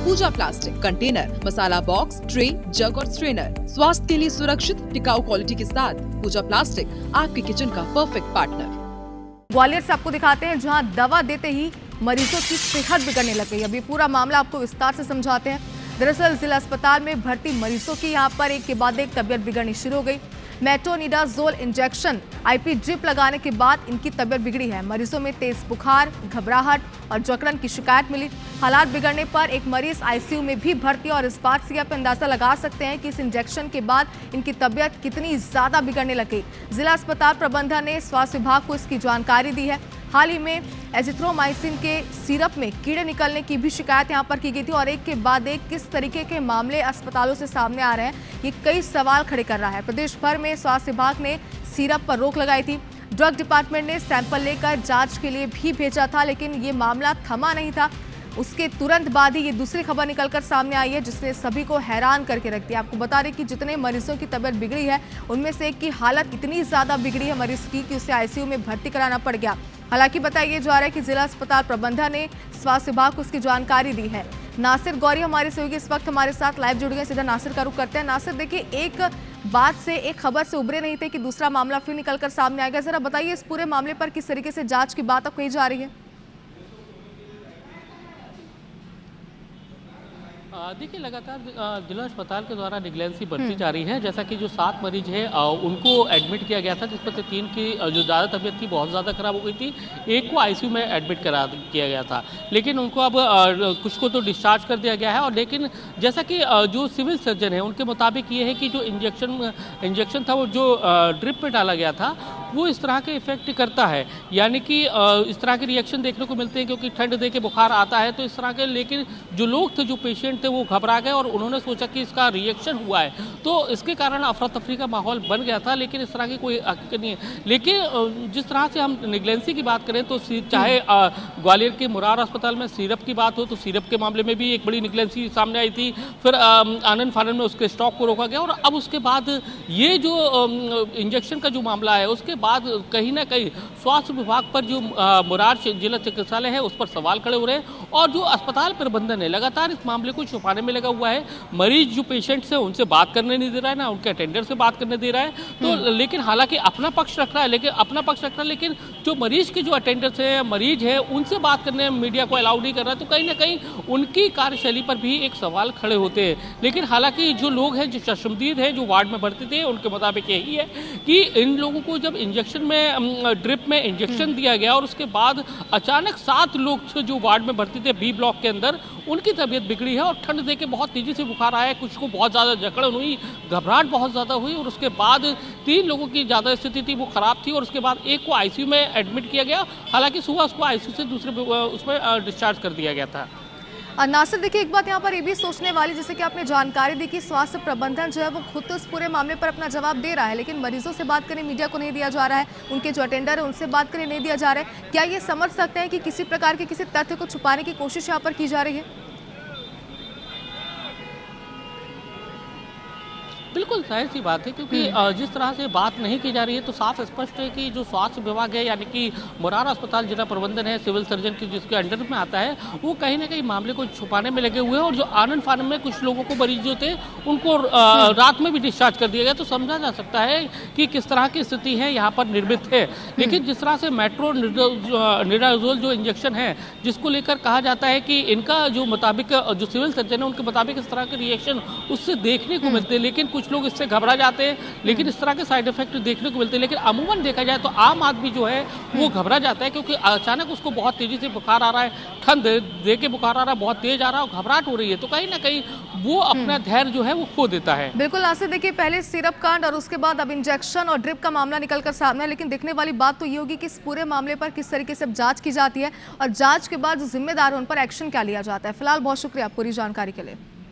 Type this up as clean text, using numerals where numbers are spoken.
पूजा plastic container, मसाला box, tray, जग और strainer. स्वास्थ्य के लिए सुरक्षित टिकाऊ क्वालिटी के साथ पूजा प्लास्टिक आपके किचन का परफेक्ट पार्टनर। ग्वालियर से आपको दिखाते हैं जहां दवा देते ही मरीजों की सेहत बिगड़ने लग गई। अभी पूरा मामला आपको विस्तार से समझाते हैं। दरअसल जिला अस्पताल में भर्ती मरीजों की यहां पर एक के बाद एक तबीयत बिगड़नी शुरू हो गई। मेट्रोनिडाजोल इंजेक्शन आईपी ड्रिप लगाने के बाद इनकी तबीयत बिगड़ी है। मरीजों में तेज बुखार, घबराहट और जकड़न की शिकायत मिली। हालात बिगड़ने पर एक मरीज आईसीयू में भी भर्ती और इस बात से आप अंदाजा लगा सकते हैं कि इस इंजेक्शन के बाद इनकी तबीयत कितनी ज्यादा बिगड़ने लगी। जिला अस्पताल प्रबंधन ने स्वास्थ्य विभाग को इसकी जानकारी दी है। हाल ही में एजिथ्रोमाइसिन के सिरप में कीड़े निकलने की भी शिकायत यहां पर की गई थी और एक के बाद एक किस तरीके के मामले अस्पतालों से सामने आ रहे हैं, ये कई सवाल खड़े कर रहा है। प्रदेश भर में स्वास्थ्य विभाग ने सिरप पर रोक लगाई थी। ड्रग डिपार्टमेंट ने सैंपल लेकर जांच के लिए भी भेजा था, लेकिन ये मामला थमा नहीं था। उसके तुरंत बाद ही ये दूसरी खबर निकलकर सामने आई है जिसने सभी को हैरान करके रख दिया। आपको बता दें कि जितने मरीजों की तबीयत बिगड़ी है उनमें से एक की हालत इतनी ज्यादा बिगड़ी है मरीज की कि उसे आईसीयू में भर्ती कराना पड़ गया। हालांकि बताया जा रहा है कि जिला अस्पताल प्रबंधन ने स्वास्थ्य विभाग को इसकी जानकारी दी है। नासिर गौरी हमारे सहयोगी इस वक्त हमारे साथ लाइव जुड़ गए। सीधा नासिर का रुख करते हैं। नासिर, देखिए, एक बात से, एक खबर से उबरे नहीं थे कि दूसरा मामला फिर निकलकर सामने आएगा। जरा बताइए इस पूरे मामले पर किस तरीके से जांच की बात अब कही जा रही है। देखिए, लगातार जिला अस्पताल के द्वारा निगलेंसी बढ़ती जा रही है। जैसा कि जो 7 मरीज है उनको एडमिट किया गया था, जिसमें से 3 की जो ज़्यादा तबीयत थी बहुत ज़्यादा खराब हो गई थी। एक को आईसीयू में एडमिट किया गया था, लेकिन उनको अब कुछ को तो डिस्चार्ज कर दिया गया है। और लेकिन जैसा कि जो सिविल सर्जन है उनके मुताबिक ये है कि जो इंजेक्शन था वो जो ड्रिप में डाला गया था वो इस तरह के इफेक्ट करता है, यानी कि इस तरह के रिएक्शन देखने को मिलते हैं क्योंकि ठंड दे के बुखार आता है तो इस तरह के। लेकिन जो लोग थे, जो पेशेंट थे, वो घबरा गए और उन्होंने सोचा कि इसका रिएक्शन हुआ है, तो इसके कारण अफरा तफरी का माहौल बन गया था। लेकिन इस तरह की कोई हकीकत नहीं है। लेकिन जिस तरह से हम निगलेंसी की बात करें तो चाहे ग्वालियर के मुरार अस्पताल में सिरप की बात हो तो सिरप के मामले में भी एक बड़ी निगलेंसी सामने आई थी। फिर आनंद फानन में उसके स्टॉक को रोका गया और अब उसके बाद ये जो इंजेक्शन का जो मामला है उसके बाद कहीं ना कहीं स्वास्थ्य विभाग पर जो मुरार जिला चिकित्सालय है उस पर सवाल खड़े हो रहे हैं और जो अस्पताल प्रबंधन है लगातार इस मामले को छुपाने में लगा हुआ है। मरीज जो पेशेंट्स हैं उनसे बात करने नहीं दे रहा है, ना उनके अटेंडर से बात करने दे रहा है। तो लेकिन हालांकि अपना पक्ष रख रहा है, लेकिन जो मरीज के जो अटेंडर्स हैं, मरीज है, उनसे बात करने मीडिया को अलाउ नहीं कर रहा है। तो कहीं ना कहीं उनकी कार्यशैली पर भी एक सवाल खड़े होते हैं। लेकिन हालांकि जो लोग हैं, जो चश्मदीद हैं, जो वार्ड में भर्ती थे, उनके मुताबिक यही है कि इन लोगों को जब इंजेक्शन में ड्रिप में इंजेक्शन दिया गया और उसके बाद अचानक 7 लोग जो वार्ड में भर्ती थे बी ब्लॉक के अंदर, उनकी तबीयत बिगड़ी है और ठंड देके बहुत तेजी से बुखार आया। कुछ को बहुत ज़्यादा जकड़न हुई, घबराहट बहुत ज़्यादा हुई और उसके बाद 3 लोगों की ज़्यादा स्थिति थी, वो ख़राब थी और उसके बाद एक को आईसीयू में एडमिट किया गया। हालांकि सुबह उसको आईसीयू से दूसरे उसमें डिस्चार्ज कर दिया गया था। नासिर, देखिए, एक बात यहाँ पर ये भी सोचने वाली, जैसे कि आपने जानकारी दी कि स्वास्थ्य प्रबंधन जो है वो खुद तो इस पूरे मामले पर अपना जवाब दे रहा है, लेकिन मरीजों से बात करने मीडिया को नहीं दिया जा रहा है, उनके जो अटेंडर है उनसे बात करने नहीं दिया जा रहा है। क्या ये समझ सकते हैं कि किसी प्रकार के किसी तथ्य को छुपाने की कोशिश यहाँ पर की जा रही है? बिल्कुल जाहिर सी बात है क्योंकि जिस तरह से बात नहीं की जा रही है तो साफ स्पष्ट है कि जो स्वास्थ्य विभाग है, यानी कि मुरार अस्पताल जिला प्रबंधन है, सिविल सर्जन की जिसके अंडर में आता है, वो कहीं ना कहीं मामले को छुपाने में लगे हुए हैं। और जो आनंद फानन में कुछ लोगों को मरीज जो थे उनको रात में भी डिस्चार्ज कर दिया गया, तो समझा जा सकता है कि किस तरह की स्थिति है यहाँ पर निर्मित है। लेकिन जिस तरह से मेट्रोनिडाजोल जो इंजेक्शन है जिसको लेकर कहा जाता है कि इनका जो मुताबिक जो सिविल सर्जन है उनके मुताबिक इस तरह के रिएक्शन उससे देखने को मिलते हैं, लेकिन कुछ लोग इससे घबरा जाते हैं, लेकिन इस तरह के साइड इफेक्ट देखने को मिलते हैं। लेकिन अमूमन देखा जाए तो आम आदमी जो है वो घबरा जाता है क्योंकि अचानक उसको बहुत तेजी से बुखार आ रहा है, ठंड दे के बुखार आ रहा है, बहुत तेज आ रहा है और घबराहट हो रही है, तो कहीं ना कहीं वो अपना धैर्य जो है वो खो देता है। बिल्कुल नासिर, देखिए, पहले सिरप कांड और उसके बाद अब इंजेक्शन और ड्रिप का मामला निकलकर सामने है, लेकिन देखने वाली बात तो ये होगी कि इस पूरे मामले पर किस तरीके से जांच की जाती है और जांच के बाद जो जिम्मेदार है उन पर एक्शन क्या लिया जाता है। फिलहाल बहुत शुक्रिया पूरी जानकारी के लिए।